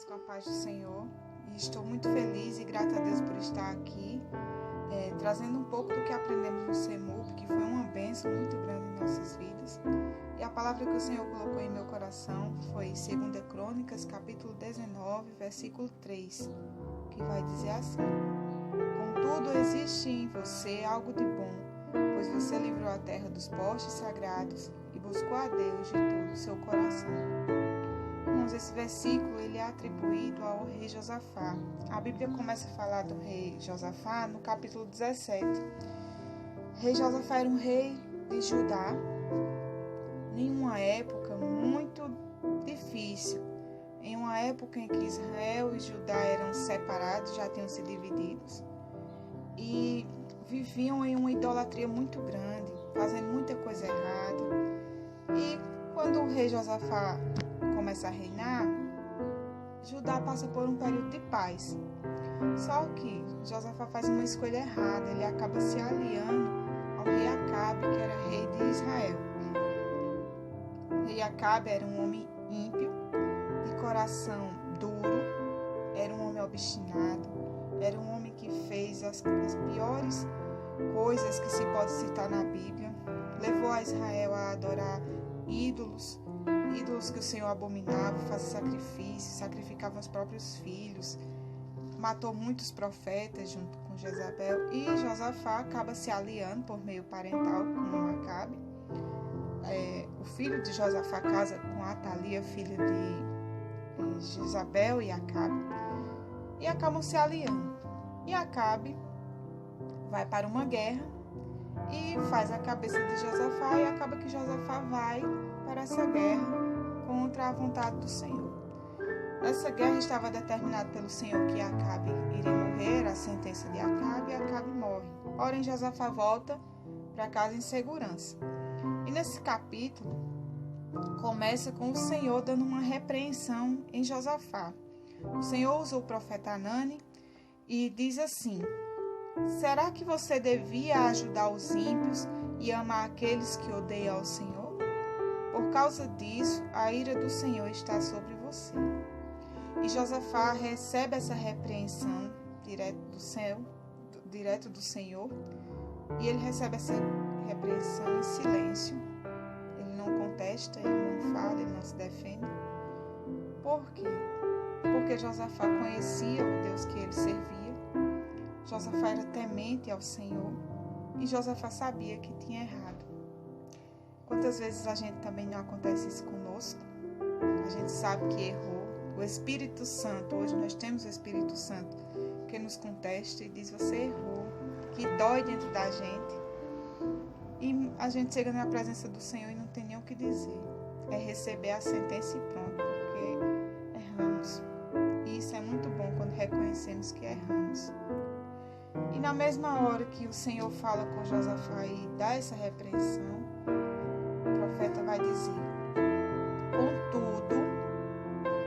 irmãos, com a paz do Senhor, e estou muito feliz e grata a Deus por estar aqui, trazendo um pouco do que aprendemos no CEMUP, que foi uma bênção muito grande em nossas vidas. E a palavra que o Senhor colocou em meu coração foi 2 Crônicas, capítulo 19, versículo 3, que vai dizer assim: Contudo, existe em você algo de bom, pois você livrou a terra dos postes sagrados e buscou a Deus de todo o seu coração. Irmãos, esse versículo ele é atribuído ao rei Josafá. A Bíblia começa a falar do rei Josafá no capítulo 17. O rei Josafá era um rei de Judá, em uma época muito difícil, em uma época em que Israel e Judá eram separados, já tinham se divididos, e viviam em uma idolatria muito grande, fazendo muita coisa errada. E quando o rei Josafá começa a reinar, Judá passa por um período de paz. Só que Josafá faz uma escolha errada, ele acaba se aliando ao rei Acabe, que era rei de Israel. O rei Acabe era um homem ímpio, de coração duro, era um homem obstinado, era um homem que fez as piores coisas que se pode citar na Bíblia, levou a Israel a adorar ídolos que o Senhor abominava, fazia sacrifícios, sacrificava os próprios filhos, matou muitos profetas junto com Jezabel, e Josafá acaba se aliando por meio parental com Acabe. O filho de Josafá casa com Atalia, filha de Jezabel e Acabe, e acabam se aliando. E Acabe vai para uma guerra e faz a cabeça de Josafá, e acaba que Josafá vai para essa guerra contra a vontade do Senhor. Essa guerra estava determinada pelo Senhor que Acabe iria morrer, era a sentença de Acabe, e Acabe morre. Porém, Josafá volta para casa em segurança. E nesse capítulo começa com o Senhor dando uma repreensão em Josafá. O Senhor usa o profeta Anani e diz assim: Será que você devia ajudar os ímpios e amar aqueles que odeiam ao Senhor? Por causa disso, a ira do Senhor está sobre você. E Josafá recebe essa repreensão direto do Senhor, e ele recebe essa repreensão em silêncio. Ele não contesta, ele não fala, ele não se defende. Por quê? Porque Josafá conhecia o Deus que ele servia. Josafá era temente ao Senhor, e Josafá sabia que tinha errado. Quantas vezes a gente também não acontece isso conosco? A gente sabe que errou. O Espírito Santo, hoje nós temos o Espírito Santo que nos contesta e diz: você errou, que dói dentro da gente. E a gente chega na presença do Senhor e não tem nem o que dizer. É receber a sentença e pronto, porque erramos. E isso é muito bom quando reconhecemos que erramos. E na mesma hora que o Senhor fala com Josafá e dá essa repreensão, o profeta vai dizer: Contudo,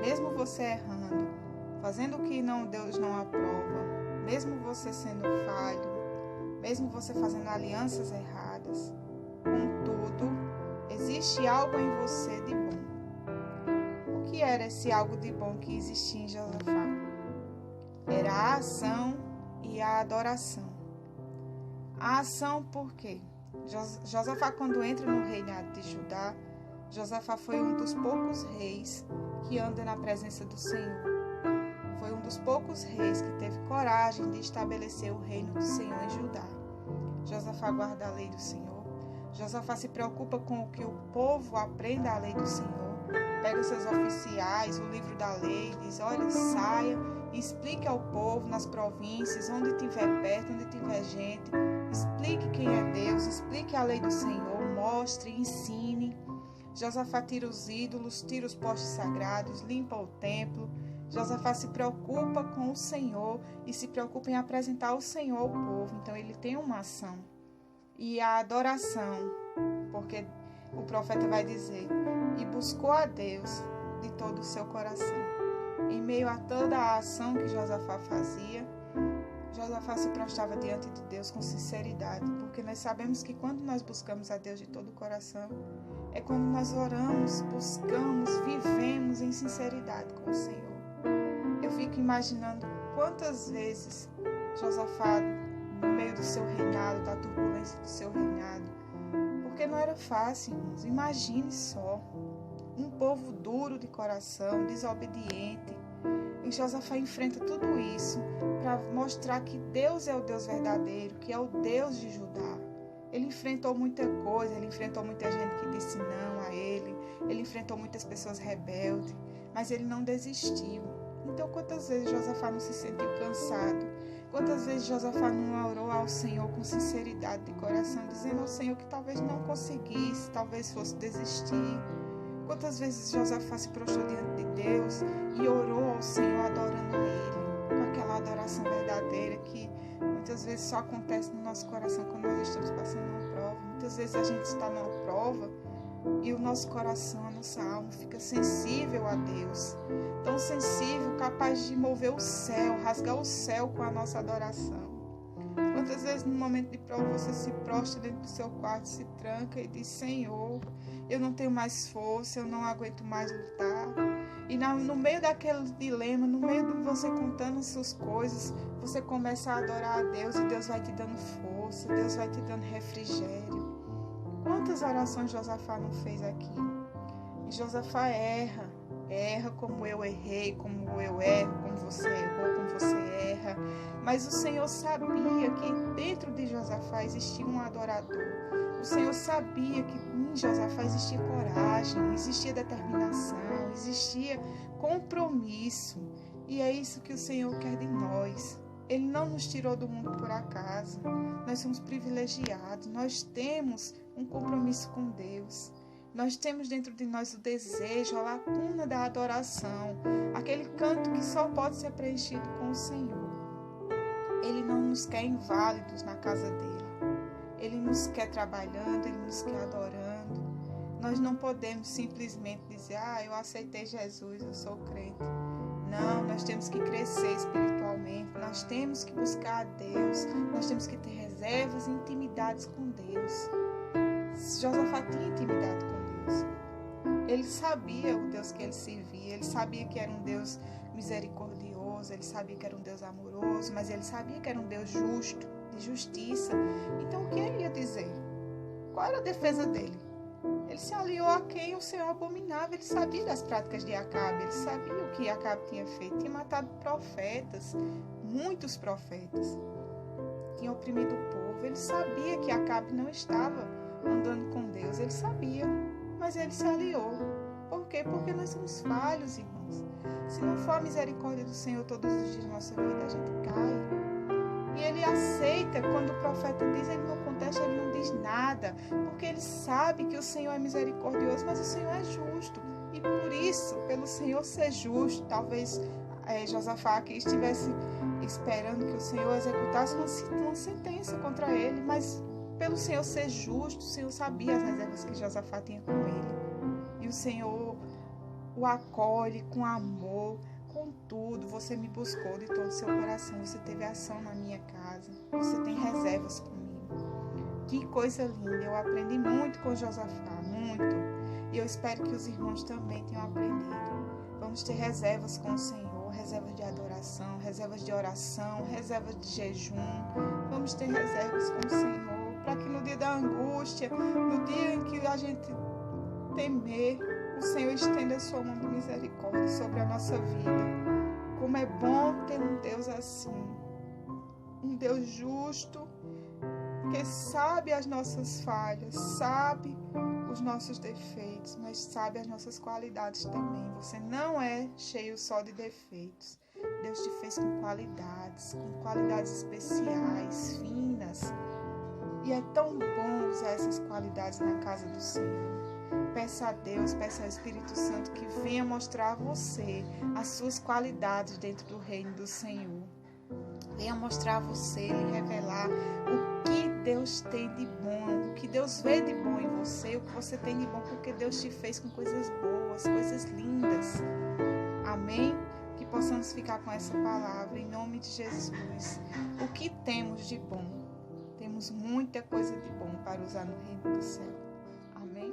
mesmo você errando, fazendo o que Deus não aprova, mesmo você sendo falho, mesmo você fazendo alianças erradas, contudo, existe algo em você de bom. O que era esse algo de bom que existia em Josafá? Era a ação e a adoração. A ação por quê? Josafá, quando entra no reinado de Judá, Josafá foi um dos poucos reis que anda na presença do Senhor. Foi um dos poucos reis que teve coragem de estabelecer o reino do Senhor em Judá. Josafá guarda a lei do Senhor. Josafá se preocupa com o que o povo aprenda a lei do Senhor. Pega os seus oficiais, o livro da lei, diz: olha, saia e explique ao povo nas províncias, onde estiver perto, onde tiver gente. Explique quem é Deus, explique a lei do Senhor, mostre, ensine. Josafá tira os ídolos, tira os postes sagrados, limpa o templo. Josafá se preocupa com o Senhor e se preocupa em apresentar o Senhor ao povo. Então ele tem uma ação. E a adoração, porque o profeta vai dizer: e buscou a Deus de todo o seu coração. Em meio a toda a ação que Josafá fazia, Josafá se prostrava diante de Deus com sinceridade, porque nós sabemos que quando nós buscamos a Deus de todo o coração, é quando nós oramos, buscamos, vivemos em sinceridade com o Senhor. eu fico imaginando quantas vezes Josafá, no meio do seu reinado, da turbulência do seu reinado, porque não era fácil, irmãos. Imagine só, um povo duro de coração, desobediente, e Josafá enfrenta tudo isso para mostrar que Deus é o Deus verdadeiro, que é o Deus de Judá. Ele enfrentou muita coisa, ele enfrentou muita gente que disse não a ele enfrentou muitas pessoas rebeldes, mas ele não desistiu. Então, quantas vezes Josafá não se sentiu cansado? Quantas vezes Josafá não orou ao Senhor com sinceridade de coração, dizendo ao Senhor que talvez não conseguisse, talvez fosse desistir? Quantas vezes Josafá se prostrou diante de Deus e orou ao Senhor adorando a Ele, com aquela adoração verdadeira que muitas vezes só acontece no nosso coração quando nós estamos passando uma prova. Muitas vezes a gente está numa prova e o nosso coração, a nossa alma fica sensível a Deus. Tão sensível, capaz de mover o céu, rasgar o céu com a nossa adoração. Quantas vezes no momento de prova você se prostra dentro do seu quarto, se tranca e diz: Senhor, eu não tenho mais força, eu não aguento mais lutar. E no meio daquele dilema, no meio de você contando as suas coisas, você começa a adorar a Deus e Deus vai te dando força, Deus vai te dando refrigério. Quantas orações Josafá não fez aqui? E Josafá erra como eu errei, como eu erro, como você errou, como você erra. Mas o Senhor sabia que dentro de Josafá existia um adorador. O Senhor sabia que em Josafá existia coragem, existia determinação, existia compromisso. E é isso que o Senhor quer de nós. Ele não nos tirou do mundo por acaso. Nós somos privilegiados. Nós temos um compromisso com Deus. Nós temos dentro de nós o desejo, a lacuna da adoração, aquele canto que só pode ser preenchido com o Senhor. Ele não nos quer inválidos na casa dele. Ele nos quer trabalhando, ele nos quer adorando. Nós não podemos simplesmente dizer: eu aceitei Jesus, eu sou crente. Não, nós temos que crescer espiritualmente, nós temos que buscar a Deus, nós temos que ter reservas e intimidades com Deus. Josafá tinha intimidade com Deus. Ele sabia o Deus que ele servia, ele sabia que era um Deus misericordioso, ele sabia que era um Deus amoroso, mas ele sabia que era um Deus justo, de justiça. Então, o que ele ia dizer? Qual era a defesa dele? Ele se aliou a quem o Senhor abominava. Ele sabia das práticas de Acabe, ele sabia o que Acabe tinha feito. Tinha matado profetas, muitos profetas. Tinha oprimido o povo. Ele sabia que Acabe não estava andando com Deus. Ele sabia, mas ele se aliou. Por quê? Porque nós somos falhos, irmãos. Se não for a misericórdia do Senhor todos os dias da nossa vida, a gente cai. E ele aceita quando o profeta diz, ele não contesta, ele não diz nada, porque ele sabe que o Senhor é misericordioso, mas o Senhor é justo. E por isso, pelo Senhor ser justo, talvez Josafá aqui estivesse esperando que o Senhor executasse uma sentença contra ele, mas pelo Senhor ser justo, o Senhor sabia as reservas que Josafá tinha com ele. E o Senhor o acolhe com amor. Contudo, você me buscou de todo o seu coração, você teve ação na minha casa, você tem reservas comigo. Que coisa linda, eu aprendi muito com Josafá, muito. E eu espero que os irmãos também tenham aprendido. Vamos ter reservas com o Senhor, reservas de adoração, reservas de oração, reservas de jejum. Vamos ter reservas com o Senhor, para que no dia da angústia, no dia em que a gente temer, o Senhor estenda a sua mão de misericórdia sobre a nossa vida. Como é bom ter um Deus assim. Um Deus justo, que sabe as nossas falhas, sabe os nossos defeitos, mas sabe as nossas qualidades também. Você não é cheio só de defeitos. Deus te fez com qualidades especiais, finas. E é tão bom usar essas qualidades na casa do Senhor. Peça a Deus, peça ao Espírito Santo que venha mostrar a você as suas qualidades dentro do reino do Senhor. Venha mostrar a você, lhe revelar o que Deus tem de bom, o que Deus vê de bom em você, o que você tem de bom, porque Deus te fez com coisas boas, coisas lindas. Amém? Que possamos ficar com essa palavra em nome de Jesus. O que temos de bom? Temos muita coisa de bom para usar no reino do céu. Amém?